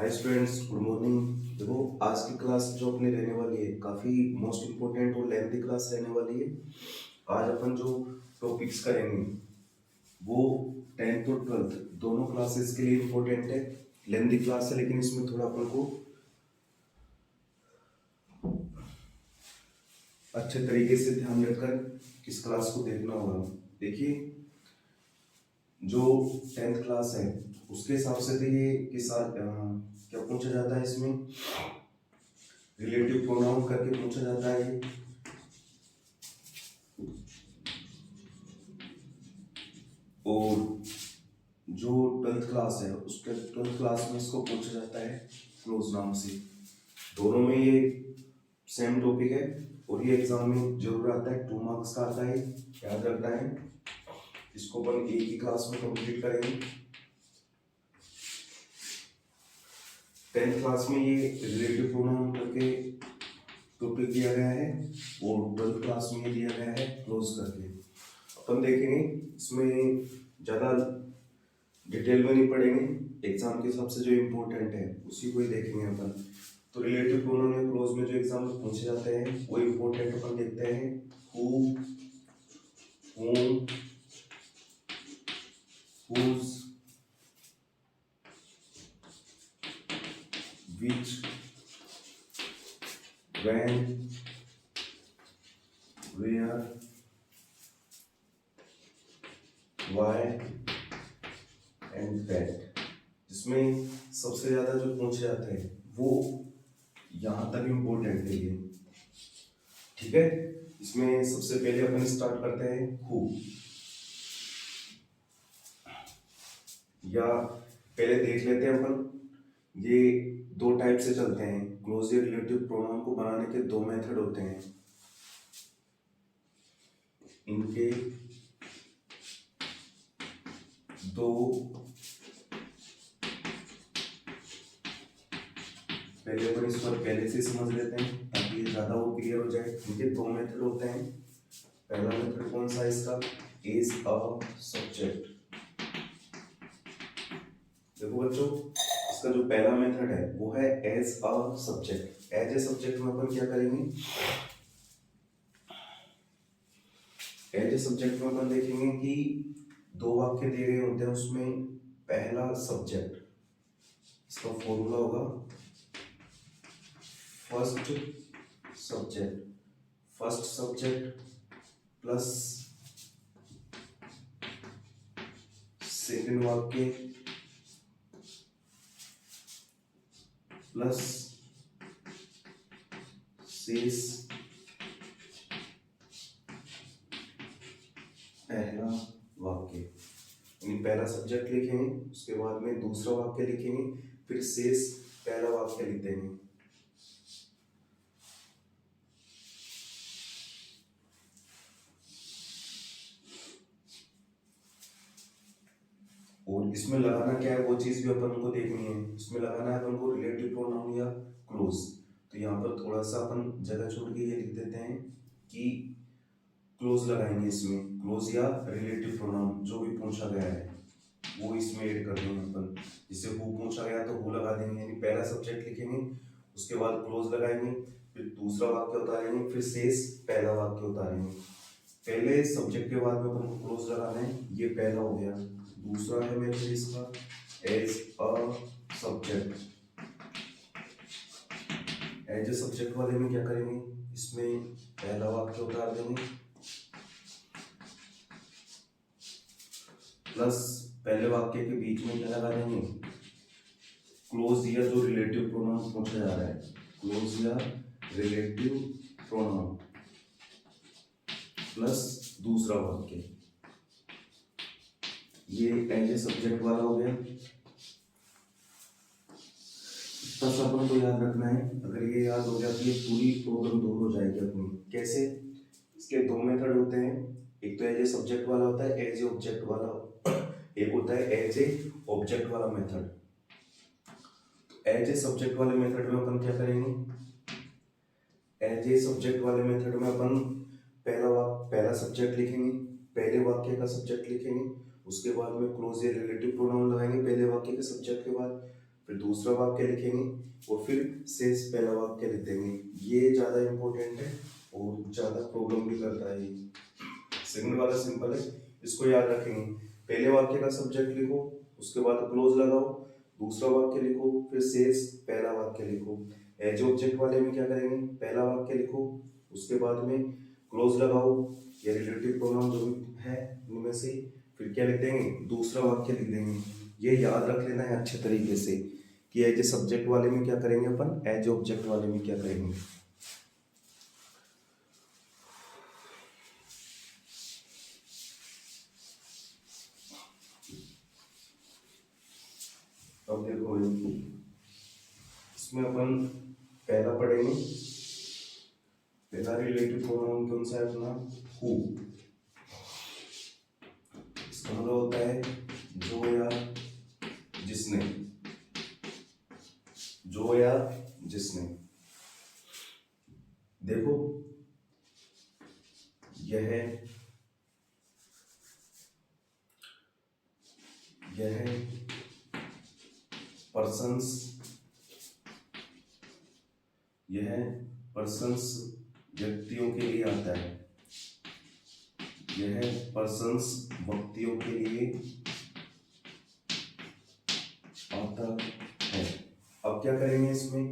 Hi students, good morning. देखो, आज की क्लास जो अपने रहने वाली है काफ़ी मोस्ट इम्पोर्टेंट और लेंथी क्लास रहने वाली है। आज अपन जो टॉपिक्स करेंगे वो 10th और 12th दोनों क्लासेस के लिए इम्पोर्टेंट है। लेंथी क्लास है लेकिन इसमें थोड़ा अपन को अच्छे तरीके से ध्यान रखकर इस क्लास को देखना होगा। देखिए, जो 10th क्लास है उसके हिसाब से तो ये क्या पूछा जाता है, इसमें रिलेटिव प्रोनाउन करके पूछा जाता है। और जो 12th क्लास है उसके 12th क्लास में इसको पूछा जाता है क्लोज नाउन से। दोनों में ये सेम टॉपिक है और ये एग्जाम में जरूर आता है, 2 मार्क्स का आता है, याद रखना है। इसको अपन एक ही क्लास में कंप्लीट करेंगे। 10th क्लास में ये रिलेटिव प्रोनाउन करके टॉपिक दिया गया है और 12th क्लास में ये दिया गया है क्लोज करके। अपन देखेंगे, इसमें ज़्यादा डिटेल में नहीं पढ़ेंगे, एग्जाम के हिसाब से जो इम्पोर्टेंट है उसी को ही देखेंगे अपन। तो रिलेटिव प्रोनाउन या क्लोज में जो एग्जाम में पूछे जाते हैं वो इम्पोर्टेंट अपन देखते हैं। Who, whom, whose, which, when, where, why and that। जिसमें सबसे ज्यादा जो पूछे जाते हैं वो यहाँ तक इम्पोर्टेंट है ये, ठीक है। इसमें सबसे पहले अपन स्टार्ट करते हैं हु, या पहले देख लेते हैं अपन। ये दो टाइप से चलते हैं। क्लोजली रिलेटिव प्रोनाउन को बनाने के दो मेथड होते हैं। इनके दो पहले अपन इस पर पहले से समझ लेते हैं ताकि ये ज्यादा वो क्लियर हो जाए। इनके दो मेथड होते हैं। पहला मेथड कौन सा है इसका? Is a subject. देखो बच्चों, इसका जो पहला मेथड है वो है as a subject. As a subject में अपन क्या करेंगे? एज ए सब्जेक्ट में अपन देखेंगे कि दो वाक्य दिए गए होते हैं, उसमें पहला सब्जेक्ट, इसका फॉर्मूला होगा first subject. First subject plus second वाक्य प्लस शेष पहला वाक्य। यानी पहला सब्जेक्ट लिखेंगे, उसके बाद में दूसरा वाक्य लिखेंगे, फिर शेष पहला वाक्य लिख देंगे। और इसमें लगाना क्या है वो चीज भी अपन को देखनी है। इसमें लगाना है अपन को रिलेटिव प्रोनाउन या क्लोज। तो यहाँ पर थोड़ा सा अपन जगह छोड़ के ये लिख देते हैं कि क्लोज लगाएंगे। इसमें क्लोज या रिलेटिव प्रोनाउन जो भी पूछा गया है वो इसमें ऐड कर देंगे अपन। जिससे हु पूछा गया तो हु लगा देंगे, यानी पहला सब्जेक्ट लिखेंगे, उसके बाद क्लोज लगाएंगे, फिर दूसरा वाक्य उतारेंगे, फिर शेष पहला वाक्य उतारेंगे। पहले सब्जेक्ट के बाद में अपन को क्लोज लगाना है, ये पहला हो गया। दूसरा है मेरे इसका as a subject. As a subject वाले में क्या करेंगे? इसमें पहला वाक्य उतार देंगे प्लस पहले वाक्य के बीच में क्या लगा देंगे? क्लोज या जो रिलेटिव प्रोनाउन पूछा जा रहा है, क्लोज या रिलेटिव प्रोनाउन प्लस दूसरा वाक्य। ये एज ए सब्जेक्ट वाला हो गया। इतना सा अपन को याद रखना है। अगर ये याद हो जाती है पूरी प्रॉब्लम दूर हो जाएगी अपनी। कैसे? इसके दो मेथड होते हैं। एक तो एज ए सब्जेक्ट वाला होता है, एज ए ऑब्जेक्ट वाला एक होता है एज ए ऑब्जेक्ट वाला मेथड। एज ए सब्जेक्ट वाले मेथड में अपन क्या करेंगे? एज ए सब्जेक्ट वाले मेथड में अपन पहला सब्जेक्ट लिखेंगे, पहले वाक्य का सब्जेक्ट लिखेंगे, उसके बाद में क्लोज या रिलेटिव प्रोनाउन लगाएंगे पहले वाक्य के सब्जेक्ट के बाद, फिर दूसरा वाक्य लिखेंगे और फिर शेष पहला वाक्य लिख देंगे। ये ज़्यादा इम्पोर्टेंट है और ज़्यादा प्रॉब्लम भी करता है। सेकंड वाला सिंपल है, इसको याद रखेंगे। पहले वाक्य का सब्जेक्ट लिखो, उसके बाद क्लोज लगाओ, दूसरा वाक्य लिखो, फिर शेष पहला वाक्य लिखो। एज ऑब्जेक्ट वाले में क्या करेंगे, पहला वाक्य लिखो, उसके बाद में क्लोज लगाओ या रिलेटिव प्रोनाउन जो भी है उनमें से, फिर क्या लिख देंगे, दूसरा वाक्य लिख देंगे। ये याद रख लेना है अच्छे तरीके से कि एज ए सब्जेक्ट वाले में क्या करेंगे अपन, एज ऑब्जेक्ट वाले में क्या करेंगे। अब देखो इसमें अपन पहला पढ़ेंगे, पहला रिलेटिव प्रोनाउन कौन सा है अपना, हु। इसका मतलब होता है जो या जिसने, जो या जिसने। देखो यह पर्सन्स, यह पर्सन्स व्यक्तियों के लिए आता है, यह पर्सन्स व्यक्तियों के लिए आता है। अब क्या करेंगे इसमें,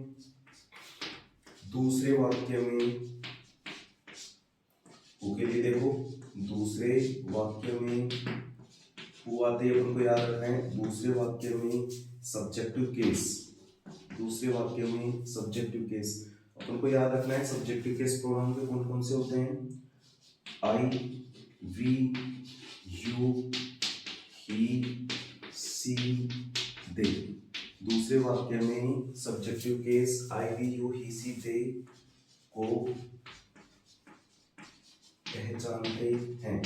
दूसरे वाक्य में हु के लिए देखो, दूसरे वाक्य में हु आते हैं, उनको याद रखना है। दूसरे वाक्य में सब्जेक्टिव केस, दूसरे वाक्य में सब्जेक्टिव केस अपन को याद रखना है। सब्जेक्टिव केस प्रोनाउन के कौन कौन से होते हैं, आई, वी, यू, ही, सी, दे। दूसरे वाक्य में subjective case I, we, you, he, she, they को पहचानते हैं।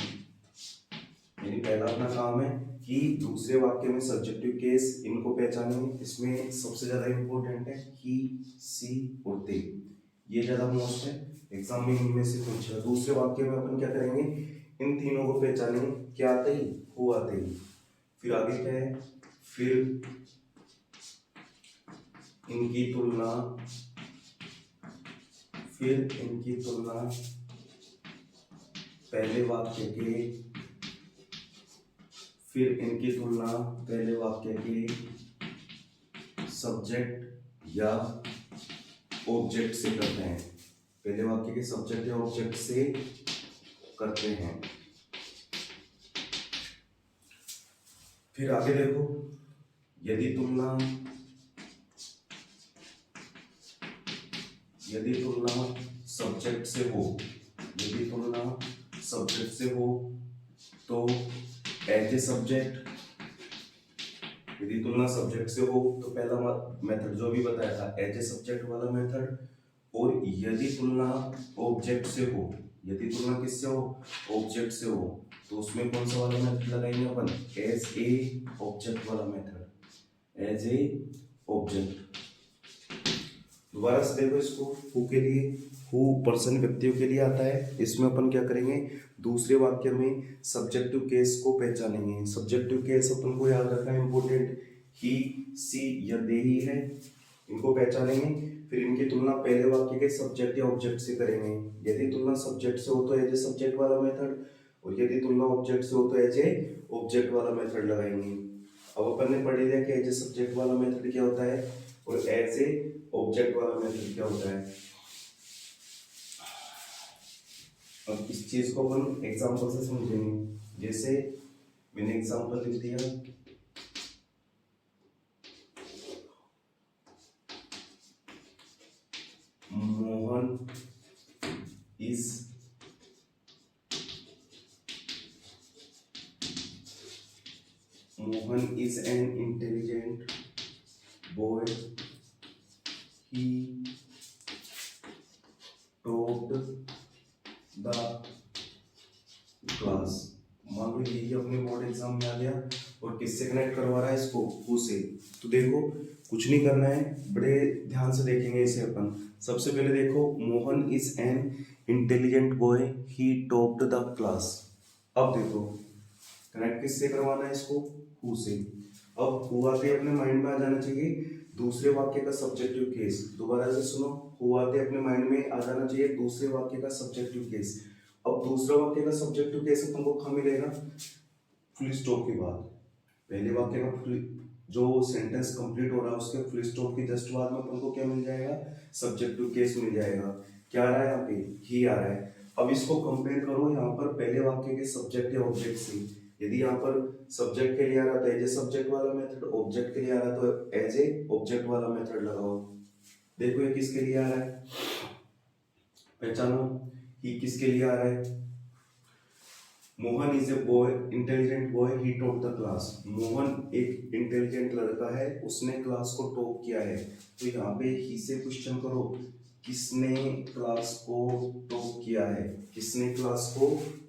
यानी पहला अपना काम है कि दूसरे वाक्य में सब्जेक्टिव केस इनको पहचानेंगे। इसमें सबसे ज्यादा इंपॉर्टेंट है ही, सी और दे, ये ज्यादा मोस्ट है, एग्जाम में इनमें से पूछेगा। दूसरे वाक्य में अपन क्या करेंगे, इन तीनों को पहचानेंगे। क्या आते ही, हु आते ही। फिर आगे क्या है, फिर इनकी तुलना, फिर इनकी तुलना पहले वाक्य के, फिर इनकी तुलना पहले वाक्य के सब्जेक्ट या ऑब्जेक्ट से करते हैं, पहले वाक्य के सब्जेक्ट या ऑब्जेक्ट से करते हैं। फिर आगे देखो, यदि तुलना सब्जेक्ट से हो, यदि तुलना सब्जेक्ट से हो तो एज ए सब्जेक्ट, यदि तुलना सब्जेक्ट से हो तो पहला मेथड जो भी बताया था एज ए सब्जेक्ट वाला मेथड। और यदि तुलना ऑब्जेक्ट से हो, यदि तुलना किससे हो, ऑब्जेक्ट से हो, तो उसमें कौन सा वाला मेथड लगाएंगे अपन, एज ए ऑब्जेक्ट वाला मेथड, एज ए ऑब्जेक्ट। दोबारा से देखो इसको, हु के लिए, हु पर्सन व्यक्तियों के लिए आता है। इसमें अपन क्या करेंगे, दूसरे वाक्य में सब्जेक्टिव केस को पहचानेंगे। सब्जेक्टिव केस अपन को याद रखना है, इंपॉर्टेंट, ही, सी या दे ही है, इनको पहचानेंगे। फिर इनकी तुलना पहले वाक्य के सब्जेक्ट या ऑब्जेक्ट से करेंगे। यदि तुलना सब्जेक्ट से हो तो एज ए सब्जेक्ट वाला मेथड, और यदि तुलना ऑब्जेक्ट से हो तो एज ए ऑब्जेक्ट वाला मेथड लगाएंगे। अब अपन ने पढ़ लिया कि एज ए सब्जेक्ट वाला मेथड क्या होता है और एज ए ऑब्जेक्ट वाला मेथड क्या होता है। अब इस चीज को अपन एग्जांपल से समझेंगे। जैसे मैंने एग्जांपल लिख दिया, Mohan is an intelligent boy, he topped the class। मान लो यही अपने बोर्ड एग्जाम में आ गया और किससे कनेक्ट करवा रहा है इसको, हु से। तो देखो कुछ नहीं करना है, बड़े ध्यान से देखेंगे इसे अपन। सबसे पहले देखो, Mohan is an intelligent boy, he topped the class. अब देखो कनेक्ट किससे करवाना है इसको, हु से। अब हुआ के अपने माइंड में आ जाना चाहिए दूसरे वाक्य का सब्जेक्टिव केस। दोबारा से सुनो, हुआ के अपने माइंड में आ जाना चाहिए दूसरे वाक्य का सब्जेक्टिव केस। अब दूसरा वाक्य का सब्जेक्टिव केस अपन को कहाँ मिलेगा? फुल स्टॉप के बाद। पहले वाक्य का जो सेंटेंस कंप्लीट हो रहा है उसके फुल स्टॉप के जस्ट बाद में अपन को क्या मिल जाएगा? सब्जेक्टिव केस मिल जाएगा। क्या आ रहा है यहाँ पे? ही आ रहा है। अब इसको कंपेयर करो यहाँ पर पहले वाक्य के सब्जेक्ट या ऑब्जेक्ट से। यदि यहाँ पर सब्जेक्ट के लिए आ रहा था एज ए सब्जेक्ट वाला मेथड, ऑब्जेक्ट के लिए आ रहा तो एज ए ऑब्जेक्ट वाला मेथड लगाओ। देखो ये किसके लिए आ रहा है, पहचानो ये किसके लिए आ रहा है। Mohan is a boy, intelligent boy, he top the class. Mohan एक इंटेलिजेंट लड़का है, उसने क्लास को टॉप किया है। तो यहाँ पे ही से क्वेश्चन करो, किसने क्लास को टॉप किया है? किसने क्लास को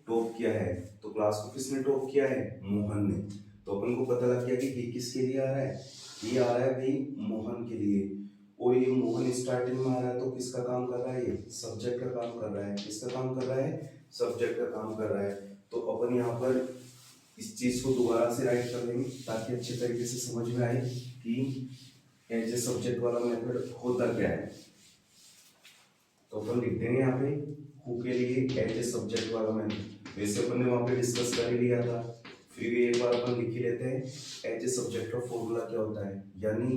टॉप किया है? तो क्लास को किसने टॉप किया है? मोहन ने। तो अपन को पता लग गया कि ही किसके लिए आ रहा है? ये आ रहा है भाई मोहन के लिए। और ये मोहन स्टार्टिंग में आ रहा है तो किसका काम कर रहा है? ये सब्जेक्ट का काम कर रहा है। किसका काम कर रहा है? सब्जेक्ट का काम कर रहा है। तो अपन यहाँ पर इस चीज को दोबारा से राइट कर लेंगे ताकि अच्छे तरीके से समझ में आए कि एज ए सब्जेक्ट वाला मेथड होता क्या है। तो अपन लिख देंगे यहाँ पे हु के लिए एज ए सब्जेक्ट वाला मेथड। वैसे अपन ने वहां पे डिस्कस कर ही लिया था, फिर भी एक बार अपन लिख ही लेते हैं एज ए सब्जेक्ट का फॉर्मूला क्या होता है। यानी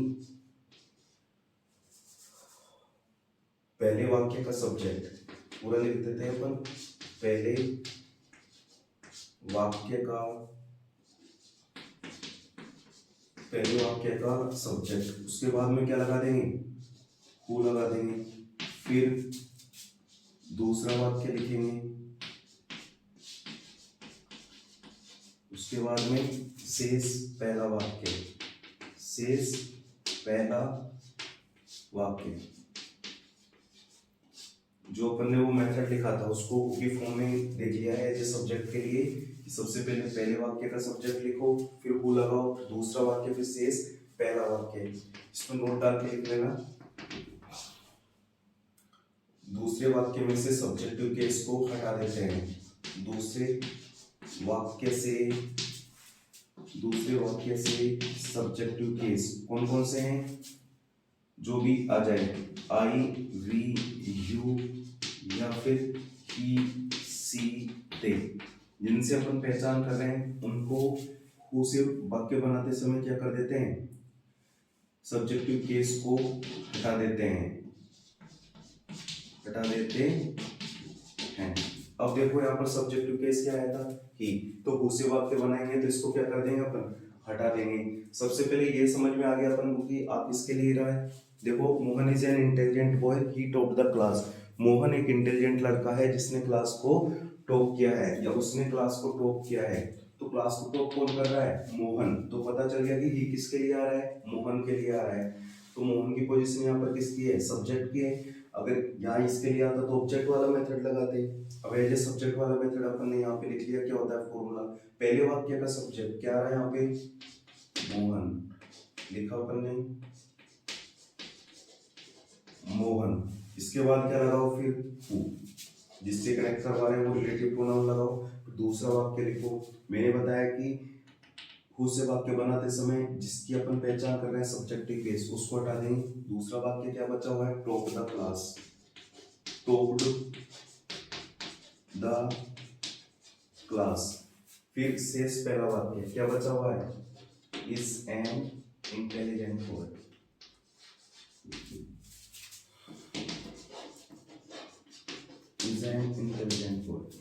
पहले वाक्य का सब्जेक्ट पूरा लिख देते हैं अपन। पहले वाक्य का सब्जेक्ट, उसके बाद में क्या लगा देंगे? हु लगा देंगे। फिर दूसरा वाक्य लिखेंगे, उसके बाद में शेष पहला वाक्य। शेष पहला वाक्य जो अपन ने वो मेथड लिखा था उसको की फॉर्म में देख लिया है एज ए सब्जेक्ट के लिए। सबसे पहले वाक्य का सब्जेक्ट लिखो, फिर हु लगाओ, दूसरा वाक्य, फिर शेष पहला वाक्य। इसमें नोट डाल के लिख लेना। दूसरे वाक्य में से सब्जेक्टिव केस को हटा देते हैं। दूसरे वाक्य से सब्जेक्टिव केस कौन कौन से हैं? जो भी आ जाए, आई, वी, यू या फिर ही, सी, ते, जिनसे अपन पहचान कर रहे हैं उनको हु से वाक्य बनाते समय क्या कर देते हैं? सब्जेक्टिव केस को हटा देते हैं। अब देखो यहाँ पर सब्जेक्टिव केस क्या आया था? ही। तो हु से वाक्य बनाएंगे तो इसको क्या कर देंगे अपन? हटा देंगे। सबसे पहले ये समझ में आ गया अपन को कि आप इसके लिए रहा है। देखो Mohan is an intelligent boy, he top the class. Mohan एक इंटेलिजेंट लड़का है जिसने क्लास को टॉप किया है या उसने क्लास को टॉप किया है। तो क्लास को टॉप कौन कर रहा है? मोहन। तो पता चल गया कि ही किसके लिए आ रहा है? मोहन के लिए आ रहा है। तो मोहन की पोजीशन यहाँ पर किसकी है? सब्जेक्ट की है। अगर यहाँ इसके लिए आता तो ऑब्जेक्ट वाला मेथड लगाते। अब एज ए सब्जेक्ट वाला मेथड अपन ने यहाँ पे लिख लिया। क्या होता है फॉर्मूला? पहले वाक्य का सब्जेक्ट क्या आ रहा है यहाँ पे? मोहन लिखा अपन ने, मोहन। इसके बाद क्या लगाओ? फिर हु, जिससे कनेक्ट करवा रहे हैं वो रिलेटिव प्रोनाउन लगाओ। फिर दूसरा वाक्य लिखो। मैंने बताया कि हु से वाक्य बनाते समय जिसकी अपन पहचान कर रहे हैं सब्जेक्टिव केस, उसको हटा देंगे। दूसरा वाक्य क्या बचा हुआ है? Top the class. Topped the class. फिर शेष पहला वाक्य क्या बचा हुआ है? Is an intelligent boy. Is an intelligent boy.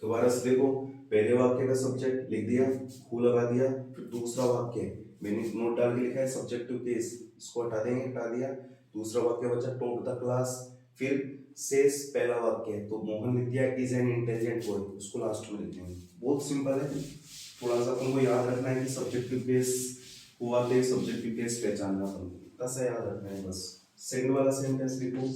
दोबारा से देखो, पहले वाक्य का सब्जेक्ट लिख दिया, हु लगा दिया। फिर दूसरा वाक्य मैंने नोट डाल के लिखा है सब्जेक्टिव केस, इसको हटा देंगे, हटा दिया। दूसरा वाक्य बचा टॉप द क्लास। फिर शेष पहला वाक्य तो मोहन लिख दिया इज एन इंटेलिजेंट बॉय, उसको लास्ट में लिख देंगे। बहुत सिंपल है। थोड़ा सा अपन को याद रखना है कि सब्जेक्टिव केस हुआ थे, सब्जेक्टिव केस पहचानना अपन को, इतना सा याद रखना है बस। सेकंड वाला सेंटेंस लिखो।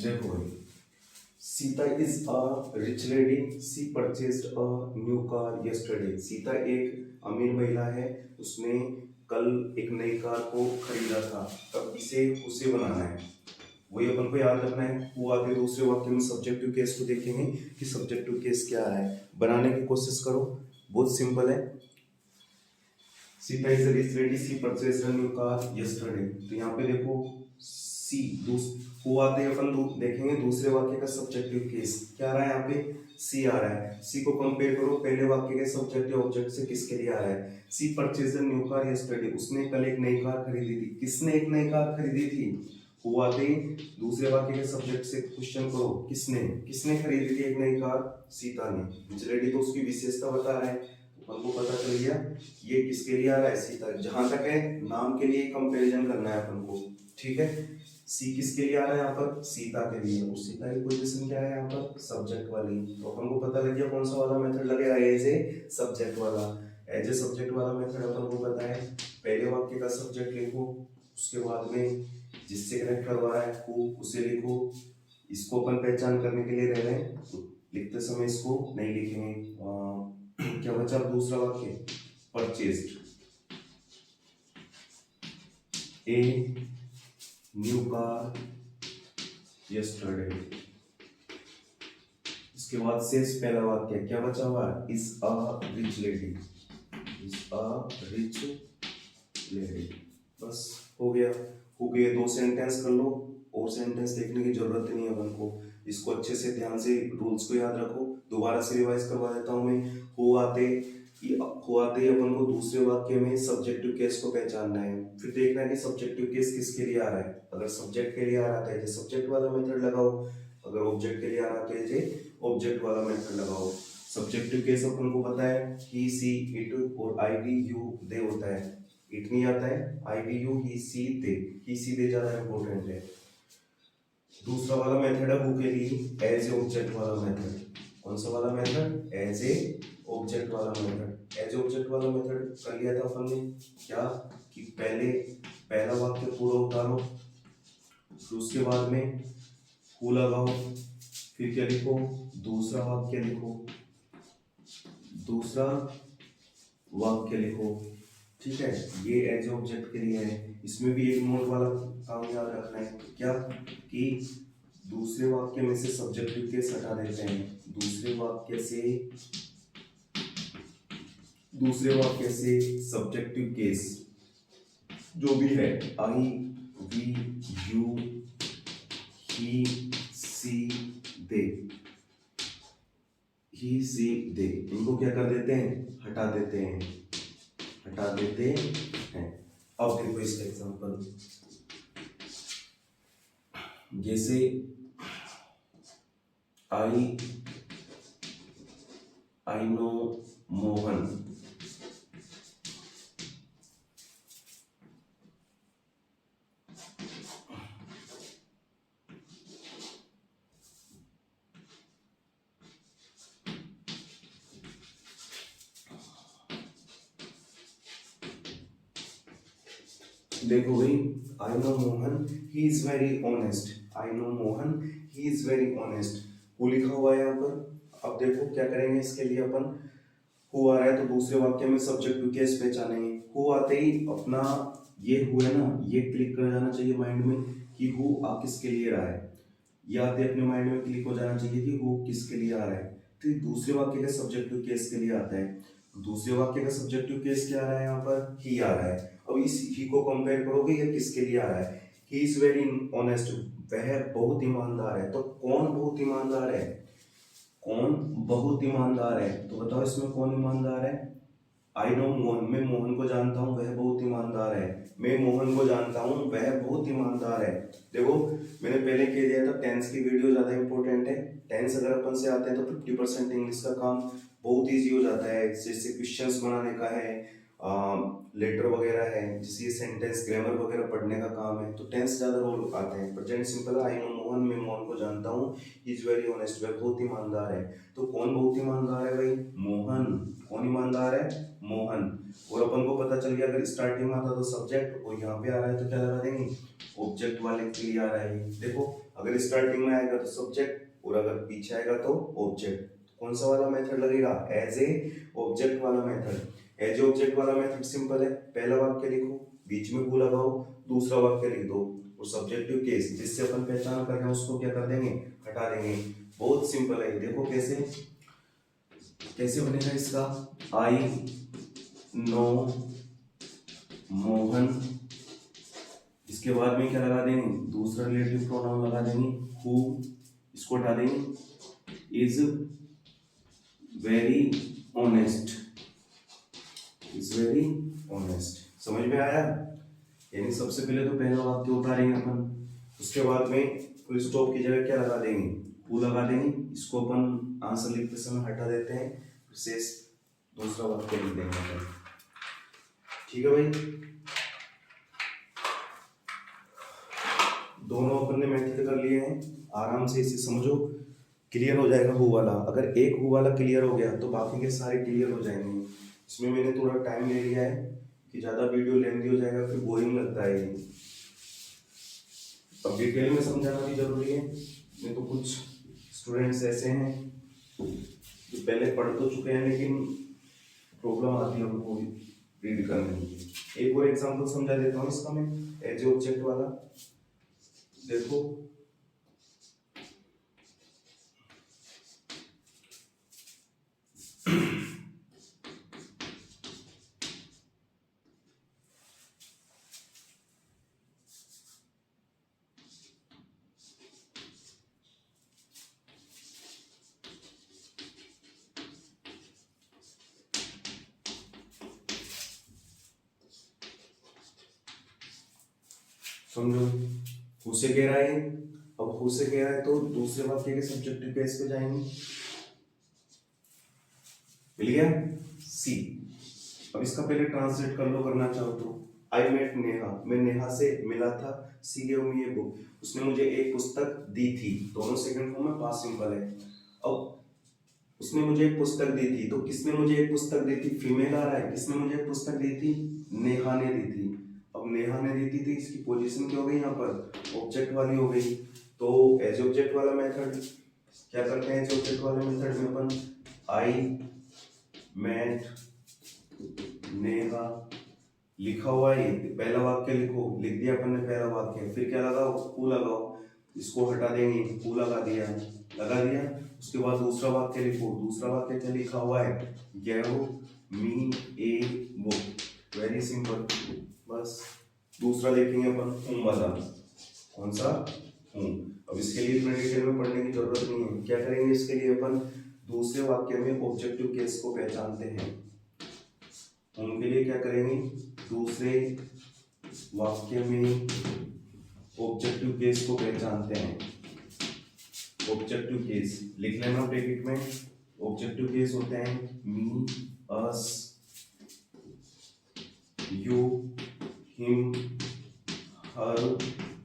देखो भाई, Sita is a rich lady, she purchased a new car yesterday. Sita एक अमीर महिला है, उसने कल एक नई कार को खरीदा था। अब इसे उसे बनाना है, वही अपन को याद रखना है। वो आगे दूसरे वाक्य में सब्जेक्टिव केस को देखेंगे कि सब्जेक्टिव केस क्या है। बनाने की कोशिश करो, बहुत सिंपल है। Sita is a rich lady, she purchased a new car yesterday. तो यहाँ पे देखो सी को आते हैं, अपन देखेंगे दूसरे वाक्य का सब्जेक्टिव केस क्या आ रहा है। यहाँ पे सी आ रहा है, सी को कंपेयर करो पहले वाक्य के सब्जेक्टिव ऑब्जेक्ट से, किसके लिए आ रहा है। She purchased a new car yesterday, उसने कल एक नई कार खरीदी थी। किसने एक नई कार खरीदी थी, वो आते ही दूसरे वाक्य के सब्जेक्ट से क्वेश्चन करो, किसने किसने खरीदी थी एक नई कार, सीता ने। रिच लेडी तो उसकी विशेषता बता रहा है, हमको पता चल गया ये किसके लिए आ रहा है, सीता। जहां तक है नाम के लिए कंपैरिजन करना है अपन को, ठीक है। सी किसके लिए आ रहा है यहाँ पर, सीता के लिए, और सीता की पोजीशन क्या है यहाँ पर, सब्जेक्ट वाली। तो अपन को पता लग गया कौन सा वाला मेथड लगेगा, एज ए सब्जेक्ट वाला। एज ए सब्जेक्ट वाला मेथड अपन को पता है, पहले वाक्य का सब्जेक्ट लिखो, उसके बाद में जिससे कनेक्ट करवा रहा है को उसे लिखो। इसको अपन पहचान करने के लिए रह रहे हैं, तो लिखते समय इसको नहीं लिखेंगे। क्या बचा दूसरा वाक्य, purchased a new car yesterday. इसके बाद शेष पहला वाक्य क्या बचा हुआ, is a rich lady, is a rich lady. बस हो गया, हो गए। दो सेंटेंस कर लो, और सेंटेंस देखने की जरूरत नहीं है अपन को। इसको अच्छे से ध्यान से रूल्स को याद रखो। दोबारा से रिवाइज करवा देता हूँ मैं। हो आते ही अपन को दूसरे वाक्य में सब्जेक्टिव केस को पहचानना है, फिर देखना है कि सब्जेक्टिव केस किसके लिए आ रहा है। अगर सब्जेक्ट के लिए आ रहा है तो सब्जेक्ट वाला मेथड लगाओ, अगर ऑब्जेक्ट के लिए आ रहा है तो ऑब्जेक्ट वाला मेथड लगाओ। सब्जेक्टिव केस अपन को पता है ही सी इट और आई वी यू दे होता है। इट नहीं आता है, आई we you he she they, he she दे ज्यादा इंपॉर्टेंट है। दूसरा वाला मेथड है हु के लिए, एज ए ऑब्जेक्ट वाला मेथड। कौन सा वाला मेथड, एज ए ऑब्जेक्ट वाला मेथड। एज ऑब्जेक्ट वाला मेथड कर लिया था अपन ने क्या, कि पहले पहला वाक्य पूरा उतारो, फिर उसके बाद में हु लगाओ, फिर क्या लिखो, दूसरा वाक्य लिखो, दूसरा वाक्य लिखो, ठीक है। ये एज ऑब्जेक्ट के लिए है। इसमें भी एक नोट वाला काम याद रखना है, क्या कि दूसरे वाक्य में से सब्जेक्टिव केस हटा देते हैं। दूसरे वाक्य से सब्जेक्टिव केस जो भी है, आई we you he she they, he she दे, इनको क्या कर देते हैं, हटा देते हैं, हटा देते हैं। अब देखो इसका एग्जांपल, जैसे आई नो मोहन, देखो भाई, I know Mohan he is very honest, I know Mohan he is very honest, वो लिखा हुआ है यहाँ पर। अब देखो क्या करेंगे इसके लिए, अपन हु आ रहा है तो दूसरे वाक्य में सब्जेक्टिव केस पहचानेंगे। हु आते ही अपना ये हु है ना, ये क्लिक कर जाना चाहिए माइंड में कि हु आ किसके लिए रहा है। ये आते अपने माइंड में क्लिक हो जाना चाहिए कि हु किसके लिए आ रहा है। तो दूसरे वाक्य का सब्जेक्टिव केस के लिए आता है। दूसरे वाक्य का सब्जेक्टिव केस क्या आ रहा है यहाँ पर, ही आ रहा है। अब इस ही को कंपेयर करोगे ये किसके लिए आ रहा है, ही इज वेरी ऑनेस्ट, वह बहुत ईमानदार है। तो कौन बहुत ईमानदार है, कौन बहुत ईमानदार है, तो बताओ इसमें कौन ईमानदार है। आई नो मोहन, मैं मोहन को जानता हूँ वह बहुत ईमानदार है। मैं मोहन को जानता हूँ वह बहुत ईमानदार है। देखो मैंने पहले कह दिया था टेंस की वीडियो ज्यादा इंपॉर्टेंट है। टेंस अगर अपन से आते हैं तो 50% इंग्लिश का काम बहुत इजी हो जाता है। जैसे क्वेश्चंस बनाने का है, लेटर वगैरह है, जैसे सेंटेंस ग्रामर वगैरह पढ़ने का काम है, तो टेंस ज्यादा रोल आते हैं। Present simple, I know Mohan, मैं मोहन को जानता हूँ, इज वेरी ऑनेस्ट, वह बहुत ईमानदार है। तो कौन बहुत ईमानदार है भाई, मोहन। कौन ईमानदार है, मोहन। और अपन को पता चल गया अगर स्टार्टिंग में आता तो सब्जेक्ट, और यहाँ पे आ रहा है तो क्या लगा देंगे, ऑब्जेक्ट वाले के लिए आ रहा है। देखो अगर स्टार्टिंग में आएगा तो सब्जेक्ट और अगर पीछे आएगा तो ऑब्जेक्ट। कौन सा वाला मेथड लगेगा? एज ए ऑब्जेक्ट वाला मेथड। एज ए ऑब्जेक्ट वाला मेथड सिंपल है, पहला वाक्य लिखो, बीच में हु लगाओ, दूसरा वाक्य लिख दो, और सब्जेक्टिव केस जिससे अपन पहचान कर रहे हैं उसको क्या कर देंगे? हटा देंगे। बहुत सिंपल है, देखो कैसे कैसे बनेगा इसका। आई नो मोहन, इसके बाद में क्या लगा देंगे? दूसरा रिलेटिव प्रोनाउन लगा देंगे हु, इसको हटा देंगे। Is very honest, is very honest. समझ में आया? यानी सबसे पहले तो पहला वाक्य उतारेंगे अपन, उसके बाद में फुल स्टॉप की जगह क्या लगा देंगे? हु लगा देंगे। इसको अपन आंसर लिखते समय हटा देते हैं, फिर शेष दूसरा वाक्य लिख देंगे अपन। ठीक है भाई, दोनों अपन ने मेथड कर लिए हैं, आराम से इसे समझो, क्लियर हो जाएगा हु वाला। अगर एक हु वाला क्लियर हो गया तो बाकी के सारे क्लियर हो जाएंगे। इसमें मैंने थोड़ा टाइम ले लिया है कि ज्यादा वीडियो लेंथी हो जाएगा, फिर बोरिंग लगता है। अब डिटेल में समझाना भी जरूरी है, नहीं तो कुछ स्टूडेंट्स ऐसे हैं जो पहले पढ़ तो चुके हैं लेकिन प्रॉब्लम आती है उनको रीड करने में। एक और एग्जांपल समझा देता हूँ इसका मैं, एज ऑब्जेक्ट वाला। देखो समझो, हु से कह रहा है, अब हु से कह रहा है तो दूसरे वाक्य के सब्जेक्टिव केस पे जाएंगे। मिल गया? सी। अब इसका पहले ट्रांसलेट कर लो, करना चाहो तो। आई मेट नेहा, मैं नेहा से मिला था। सी गेव मी ए बुक, उसने मुझे एक पुस्तक दी थी। दोनों सेकंड फॉर्म में पास्ट सिंपल है। अब उसने मुझे एक पुस्तक दी थी, तो किसने मुझे एक पुस्तक दी थी? फीमेल आ रहा है। किसने मुझे एक पुस्तक दी थी? नेहा ने दी थी। अब नेहा ने दी थी, इसकी पोजीशन क्या हो गई यहाँ पर? ऑब्जेक्ट वाली हो गई। तो एज ऑब्जेक्ट वाला मेथड क्या करते हैं? एज ऑब्जेक्ट वाले मेथड में अपन आई मेट नेहा लिखा हुआ है, पहला वाक्य लिखो, लिख दिया अपन ने पहला वाक्य, फिर क्या लगाओ? हु लगाओ, इसको हटा देंगे, हु लगा दिया, लगा दिया। उसके बाद दूसरा वाक्य लिखो, दूसरा वाक्य क्या लिखा हुआ है? Gave me a book. Very simple, बस। दूसरा लिखेंगे अपन हूं वाला, कौन सा? हूं। अब इसके लिए इतना डिटेल में पढ़ने की जरूरत नहीं है। क्या करेंगे इसके लिए? अपन दूसरे वाक्य में ऑब्जेक्टिव केस को पहचानते हैं। उनके लिए क्या करेंगे? दूसरे वाक्य में ऑब्जेक्टिव केस को पहचानते हैं। ऑब्जेक्टिव केस लिख लेना ब्रैकेट में। ऑब्जेक्टिव केस होते हैं मी, अस, यू, हिम, हर,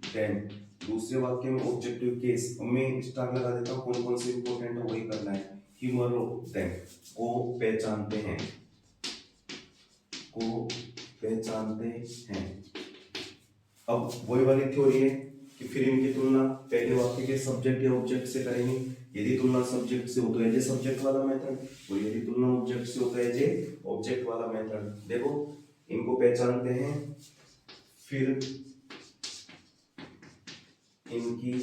देम। दूसरे वाक्य में ऑब्जेक्टिव केस में स्टार लगा देता हूँ, कौन कौन से इंपॉर्टेंट है वही करना है। हिम और देम को पहचानते हैं, को पहचानते हैं। अब वही वाली थ्योरी है कि फिर इनकी तुलना पहले वाक्य के सब्जेक्ट या ऑब्जेक्ट से करेंगे। यदि तुलना सब्जेक्ट से हो तो एज ए सब्जेक्ट वाला मेथड, और यदि तुलना ऑब्जेक्ट से हो तो एज ए ऑब्जेक्ट वाला मेथड। देखो इनको पहचानते हैं, फिर इनकी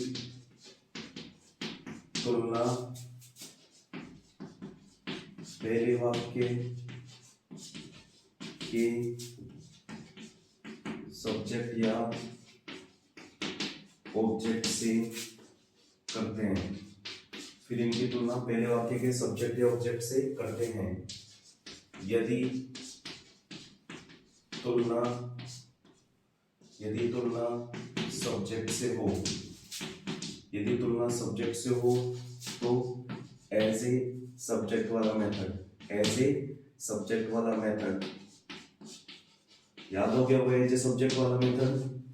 तुलना पहले वाक्य के सब्जेक्ट या ऑब्जेक्ट से करते हैं। फिर इनकी तुलना पहले वाक्य के सब्जेक्ट या ऑब्जेक्ट से करते हैं। यदि तुलना सब्जेक्ट से हो, यदि तुलना सब्जेक्ट से हो तो एज ए सब्जेक्ट वाला मेथड, एज ए सब्जेक्ट वाला मेथड। याद हो गया वो एज ए सब्जेक्ट वाला मेथड?